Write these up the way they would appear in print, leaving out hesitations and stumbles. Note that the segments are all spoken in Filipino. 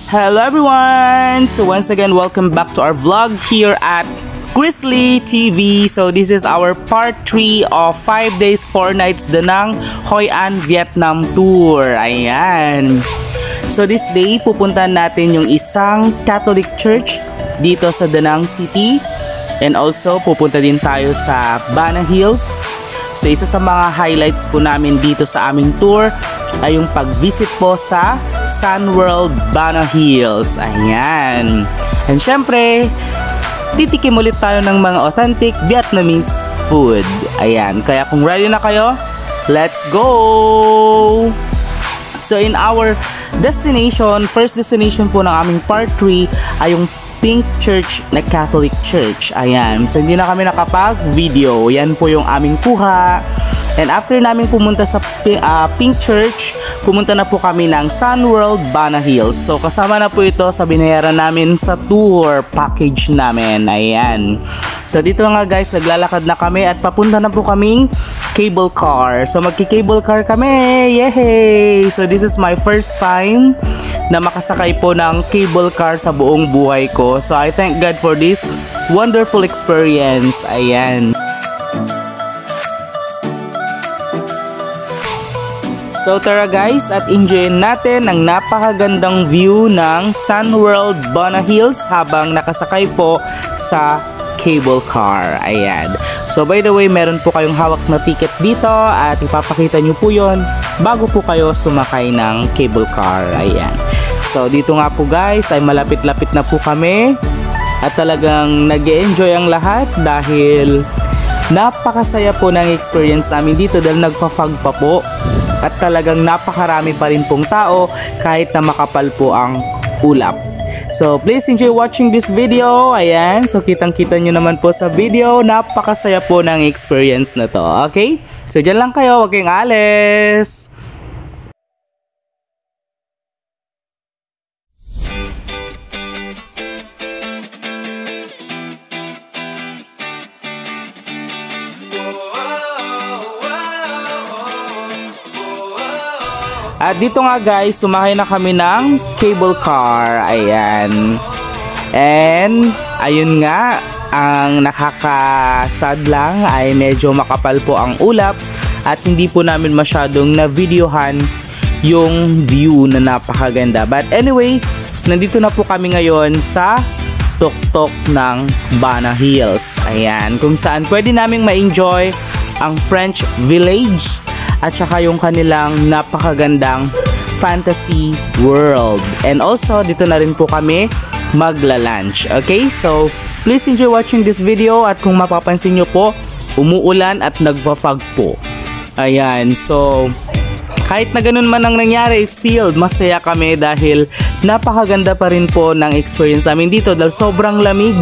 Hello everyone! So once again, welcome back to our vlog here at Grizzly TV. So this is our part 3 of 5 days 4 nights Da Nang Hoi An Vietnam Tour. Ayan. So this day, pupuntahan natin yung isang Catholic Church dito sa Da Nang City. And also, pupunta din tayo sa Bana Hills. So isa sa mga highlights po namin dito sa aming tour ay yung pag-visit po sa Sun World Bana Hills. Ayan. And syempre, titikim ulit tayo ng mga authentic Vietnamese food. Ayan. Kaya kung ready na kayo, let's go! So in our destination, first destination po ng aming part 3 ay yung Pink Church na Catholic Church. Ayan. So hindi na kami nakapag-video. Yan po yung aming kuha. And after namin pumunta sa Pink Church, pumunta na po kami ng Sun World Bana Hills. So kasama na po ito sa binayaran namin sa tour package namin. Ayan. So dito nga guys, naglalakad na kami at papunta na po kaming cable car. So magki-cable car kami. Yay! So this is my first time na makasakay po ng cable car sa buong buhay ko. So I thank God for this wonderful experience. Ayan. So tara guys, at enjoyin natin ang napakagandang view ng Sun World Bana Hills habang nakasakay po sa cable car. Ayan. So by the way, meron po kayong hawak na ticket dito at ipapakita nyo po yon bago po kayo sumakay ng cable car. Ayan. So dito nga po guys ay malapit-lapit na po kami at talagang nag-e-enjoy ang lahat dahil napakasaya po ng experience namin dito dahil nagfa-fog pa po at talagang napakarami pa rin pong tao kahit na makapal po ang ulap. So please enjoy watching this video. Ayan, so kitang-kita nyo naman po sa video, napakasaya po ng experience na to. Okay? So dyan lang kayo, huwag kayong alis. At dito nga guys, sumakay na kami ng cable car. Ayan. And ayun nga, ang nakakasad lang ay medyo makapal po ang ulap at hindi po namin masyadong na-videohan yung view na napakaganda. But anyway, nandito na po kami ngayon sa tuktok ng Bana Hills. Ayan, kung saan pwede naming ma-enjoy ang French Village at saka yung kanilang napakagandang fantasy world. And also, dito na rin po kami magla-lunch. Okay? So, please enjoy watching this video at kung mapapansin nyo po, umuulan at nagpa-fog po. Ayan. So, kahit na ganun man ang nangyari, still masaya kami dahil napakaganda pa rin po ng experience namin dito dahil sobrang lamig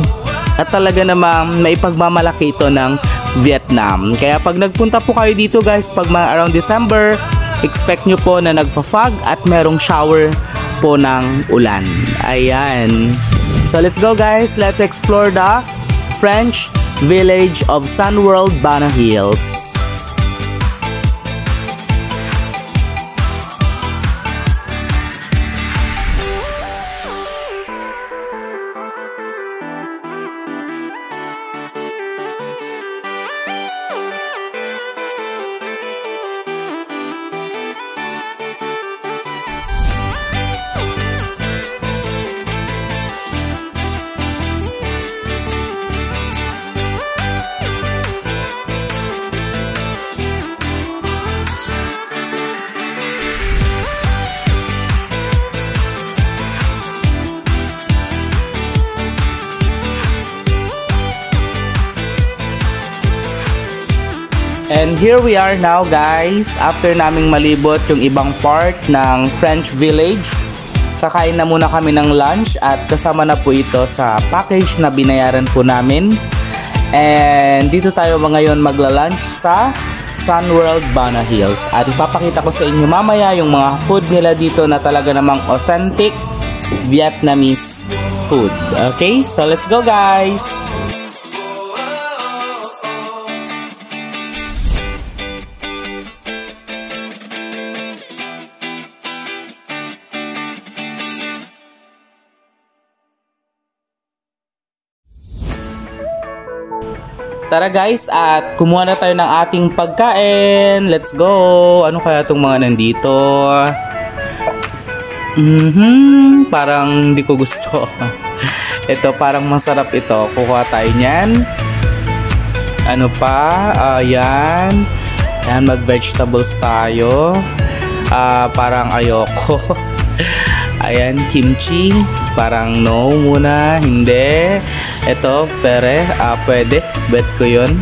at talaga namang maipagmamalaki ito ng Vietnam. Kaya pag nagpunta po kayo dito guys, pag around December, expect nyo po na nagpa-fog at merong shower po ng ulan. Ayan. So let's go guys, let's explore the French village of Sun World Bana Hills. And here we are now guys, after naming malibot yung ibang part ng French Village, kakain na muna kami ng lunch at kasama na po ito sa package na binayaran po namin. And dito tayo ngayon magla-lunch sa Sun World Bana Hills at ipapakita ko sa inyo mamaya yung mga food nila dito na talaga namang authentic Vietnamese food. Okay, so let's go guys! tara guys, at kumuha na tayo ng ating pagkain. Let's go! Ano kaya itong mga nandito? Parang hindi ko gusto. Ito, parang masarap ito. Kukuha tayo niyan. Ano pa? Ayan. Ayan, mag-vegetables tayo. Parang ayoko. Ayan, kimchi. Parang no muna. Hindi. Ito, pere. Pwede. Bet ko yun.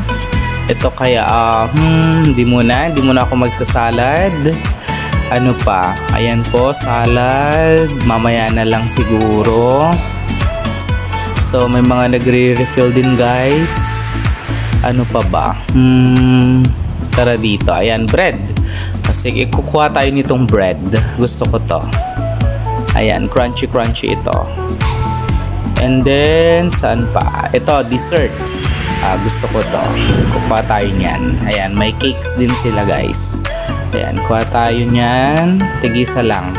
Ito kaya, hindi muna ako magsasalad. Ano pa? Ayan po, salad. Mamaya na lang siguro. So, may mga nagre-refill din guys. Ano pa ba? Tara dito. Ayan, bread. Kasi kukuha tayo nitong bread. Gusto ko to. Ayan, crunchy ito. And then, saan pa? Ito, dessert. Gusto ko to. Kukuha tayo niyan. Ayan, may cakes din sila guys. Ayan, kuha tayo niyan. Tig-isa lang.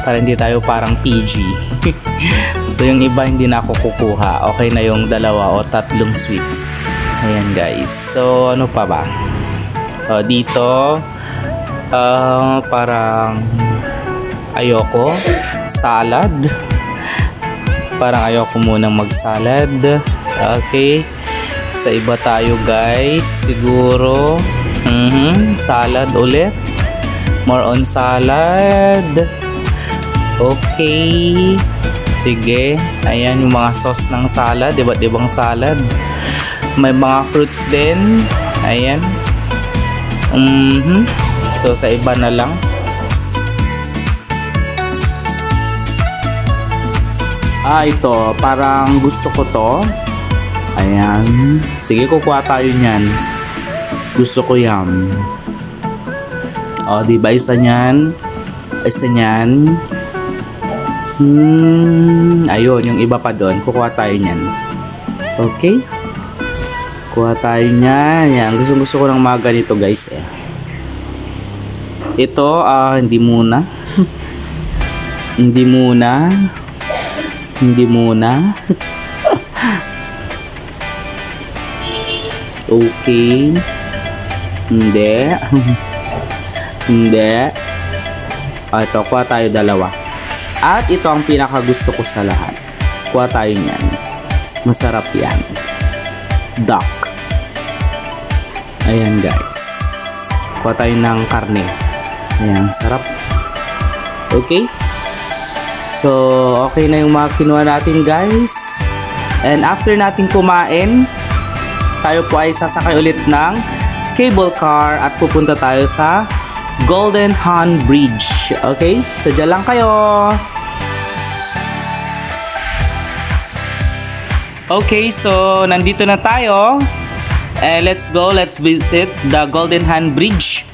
Para hindi tayo parang PG. So, yung iba hindi na ako kukuha. Okay na yung 2 o 3 sweets. Ayan guys. So, ano pa ba? Dito, parang ayoko. Salad. Parang ayoko munang mag-salad. Okay. Sa iba tayo guys. Siguro, salad ulit. More on salad. Okay. Sige. Ayan yung mga sauce ng salad. Iba't ibang salad. May mga fruits din. Ayan. So, sa iba na lang. Ito. Parang gusto ko to. Ayan. Sige, kukuha tayo niyan. Gusto ko yan. Diba? Isa niyan. Isa niyan. Ayun, yung iba pa doon. Kukuha tayo niyan. Okay. Kuha tayo niyan. Ayan. Gusto ko ng mga ganito guys eh. Ito, hindi muna. Hindi muna. Okay. Hindi. Ito, kuha tayo 2. At ito ang pinakagusto ko sa lahat. Kuha tayo niyan. Masarap yan. Duck. Ayan guys. Kuha tayo ng karne. Ayan, sarap. Okay. So, okay na yung mga kinuha natin guys. And after natin kumain, tayo po ay sasakay ulit ng cable car at pupunta tayo sa Golden Han Bridge. Okay? So, dyan lang kayo. Okay, so nandito na tayo. Let's go. Let's visit the Golden Han Bridge.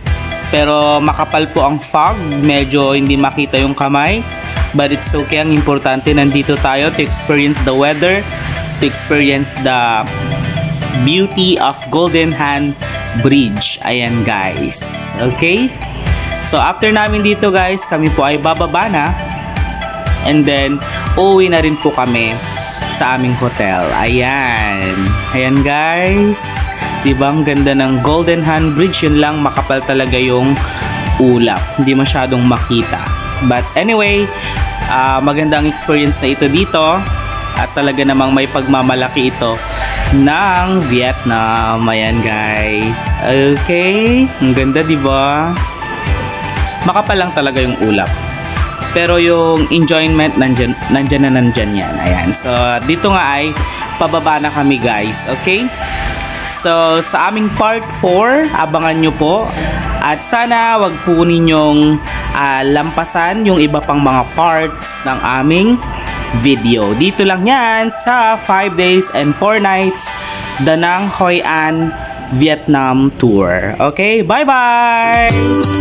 Pero makapal po ang fog. Medyo hindi makita yung kamay. But it's okay. Ang importante, nandito tayo to experience the weather, to experience the beauty of Golden Han Bridge. Ayan guys. Okay? So after namin dito guys, kami po ay bababa na. And then, uuwi na rin po kami sa aming hotel. Ayan. Ayan guys. Diba ang ganda ng Golden Han Bridge? Yun lang, makapal talaga yung ulap. Hindi masyadong makita. But anyway, magandang experience na ito dito. At talaga namang may pagmamalaki ito ng Vietnam. Ayan guys. Okay. Ang ganda diba? Makapal lang talaga yung ulap. Pero yung enjoyment nandyan yan. Ayan. So dito nga ay pababa na kami guys. Okay? So sa aming part 4, abangan nyo po. At sana wag po ninyong lampasan yung iba pang mga parts ng aming video. Dito lang yan sa 5 days and 4 nights Da Nang Hoi An Vietnam Tour. Okay? Bye-bye!